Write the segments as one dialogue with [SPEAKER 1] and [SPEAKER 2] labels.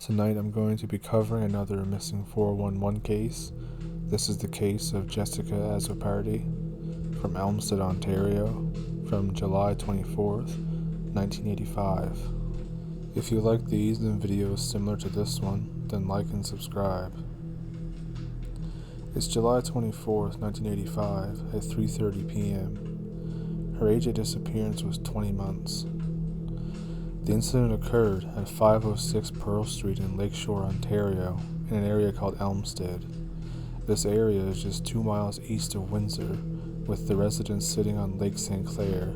[SPEAKER 1] Tonight I'm going to be covering another missing 411 case. This is the case of Jessica Azzopardi from Elmsted, Ontario, from July 24th, 1985. If you like these and videos similar to this one, then like and subscribe. It's July 24th, 1985 at 3:30 p.m. Her age of disappearance was 20 months. The incident occurred at 506 Pearl Street in Lakeshore, Ontario, in an area called Elmsted. This area is just 2 miles east of Windsor, with the residence sitting on Lake St. Clair.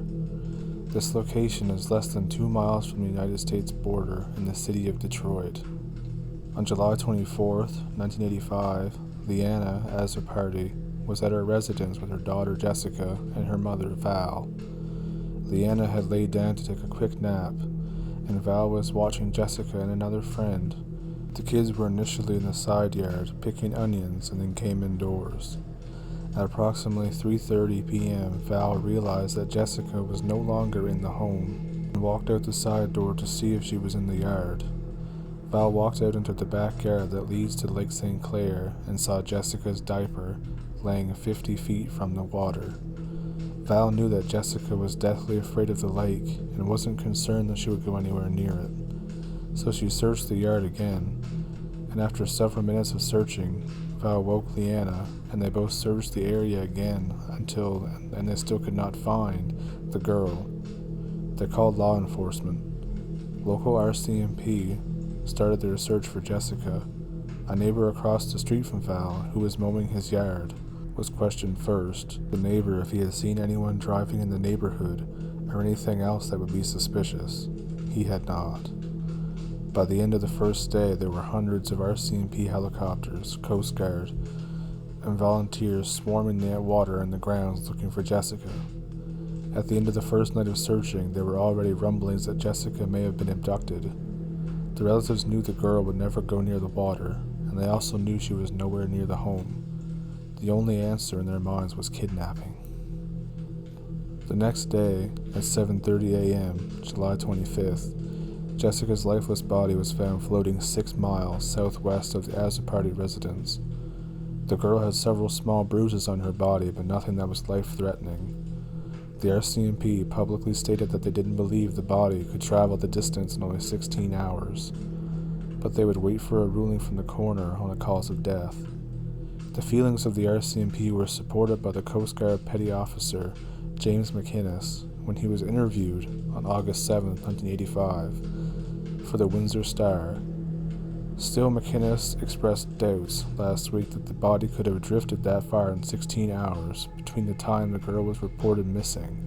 [SPEAKER 1] This location is less than 2 miles from the United States border in the city of Detroit. On July 24th, 1985, Leanna Azzopardi was at her residence with her daughter Jessica and her mother Val. Leanna had laid down to take a quick nap, and Val was watching Jessica and another friend. The kids were initially in the side yard picking onions and then came indoors. At approximately 3:30 p.m., Val realized that Jessica was no longer in the home and walked out the side door to see if she was in the yard. Val walked out into the backyard that leads to Lake St. Clair and saw Jessica's diaper laying 50 feet from the water. Val knew that Jessica was deathly afraid of the lake and wasn't concerned that she would go anywhere near it. So she searched the yard again, and after several minutes of searching, Val woke Leanna, and they both searched the area again and they still could not find the girl. They called law enforcement. Local RCMP started their search for Jessica. A neighbor across the street from Val, who was mowing his yard, was questioned first. The neighbor if he had seen anyone driving in the neighborhood or anything else that would be suspicious. He had not. By the end of the first day, there were hundreds of RCMP helicopters, Coast Guard, and volunteers swarming the water and the grounds looking for Jessica. At the end of the first night of searching, there were already rumblings that Jessica may have been abducted. The relatives knew the girl would never go near the water, and they also knew she was nowhere near the home. The only answer in their minds was kidnapping. The next day, at 7:30 a.m., July 25th, Jessica's lifeless body was found floating 6 miles southwest of the Azzopardi residence. The girl had several small bruises on her body, but nothing that was life-threatening. The RCMP publicly stated that they didn't believe the body could travel the distance in only 16 hours, but they would wait for a ruling from the coroner on a cause of death. The feelings of the RCMP were supported by the Coast Guard Petty Officer James McInnes when he was interviewed on August 7, 1985, for the Windsor Star. Still, McInnes expressed doubts last week that the body could have drifted that far in 16 hours between the time the girl was reported missing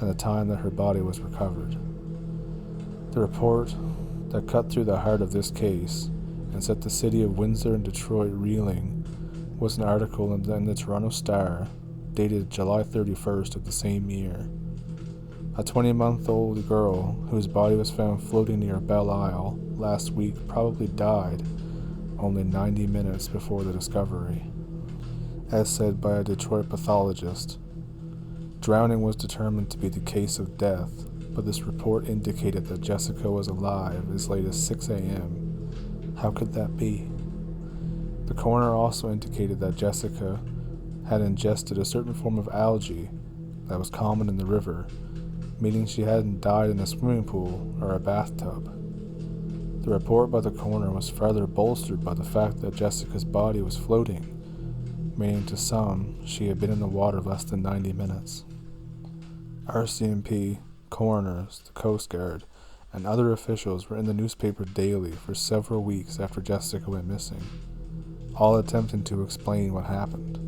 [SPEAKER 1] and the time that her body was recovered. The report that cut through the heart of this case and set the city of Windsor and Detroit reeling was an article in the Toronto Star dated July 31st of the same year. A 20-month-old girl whose body was found floating near Belle Isle last week probably died only 90 minutes before the discovery, as said by a Detroit pathologist. Drowning was determined to be the case of death, but this report indicated that Jessica was alive as late as 6 a.m. How could that be? The coroner also indicated that Jessica had ingested a certain form of algae that was common in the river, meaning she hadn't died in a swimming pool or a bathtub. The report by the coroner was further bolstered by the fact that Jessica's body was floating, meaning to some she had been in the water less than 90 minutes. RCMP, coroners, the Coast Guard, and other officials were in the newspaper daily for several weeks after Jessica went missing, all attempting to explain what happened.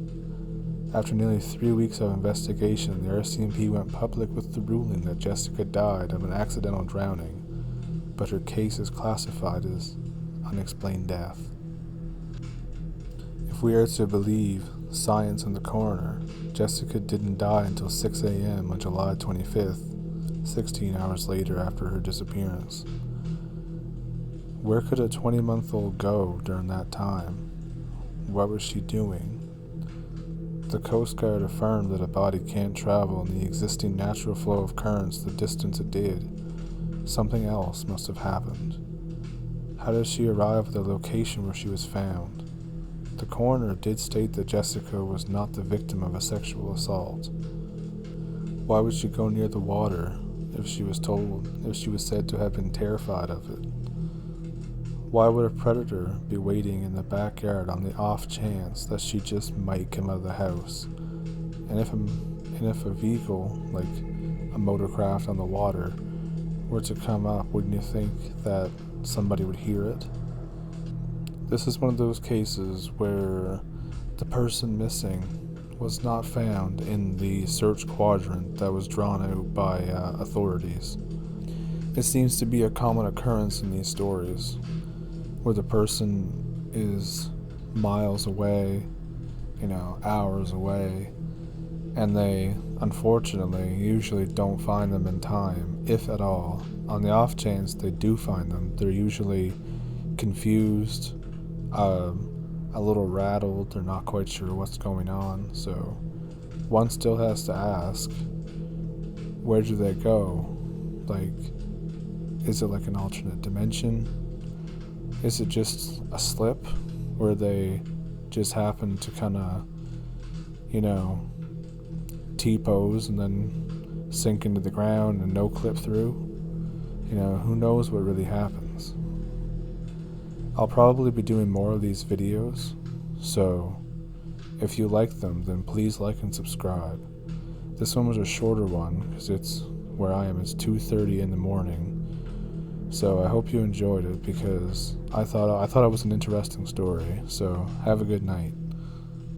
[SPEAKER 1] After nearly 3 weeks of investigation, the RCMP went public with the ruling that Jessica died of an accidental drowning, but her case is classified as unexplained death. If we are to believe science and the coroner, Jessica didn't die until 6 a.m. on July 25th, 16 hours later after her disappearance. Where could a 20-month-old go during that time? What was she doing? The Coast Guard affirmed that a body can't travel in the existing natural flow of currents the distance it did. Something else must have happened. How did she arrive at the location where she was found? The coroner did state that Jessica was not the victim of a sexual assault. Why would she go near the water if she was said to have been terrified of it? Why would a predator be waiting in the backyard on the off chance that she just might come out of the house? And if a vehicle, like a motorcraft on the water, were to come up, wouldn't you think that somebody would hear it? This is one of those cases where the person missing was not found in the search quadrant that was drawn out by authorities. It seems to be a common occurrence in these stories, where the person is miles away, hours away, and they, unfortunately, usually don't find them in time, if at all. On the off chance they do find them, they're usually confused, a little rattled, they're not quite sure what's going on, so one still has to ask, where do they go? Is it like an alternate dimension? Is it just a slip where they just happen to kind of, T-pose and then sink into the ground and no clip through? Who knows what really happens? I'll probably be doing more of these videos, so if you like them, then please like and subscribe. This one was a shorter one because it's 2:30 in the morning. So I hope you enjoyed it because I thought it was an interesting story. So have a good night.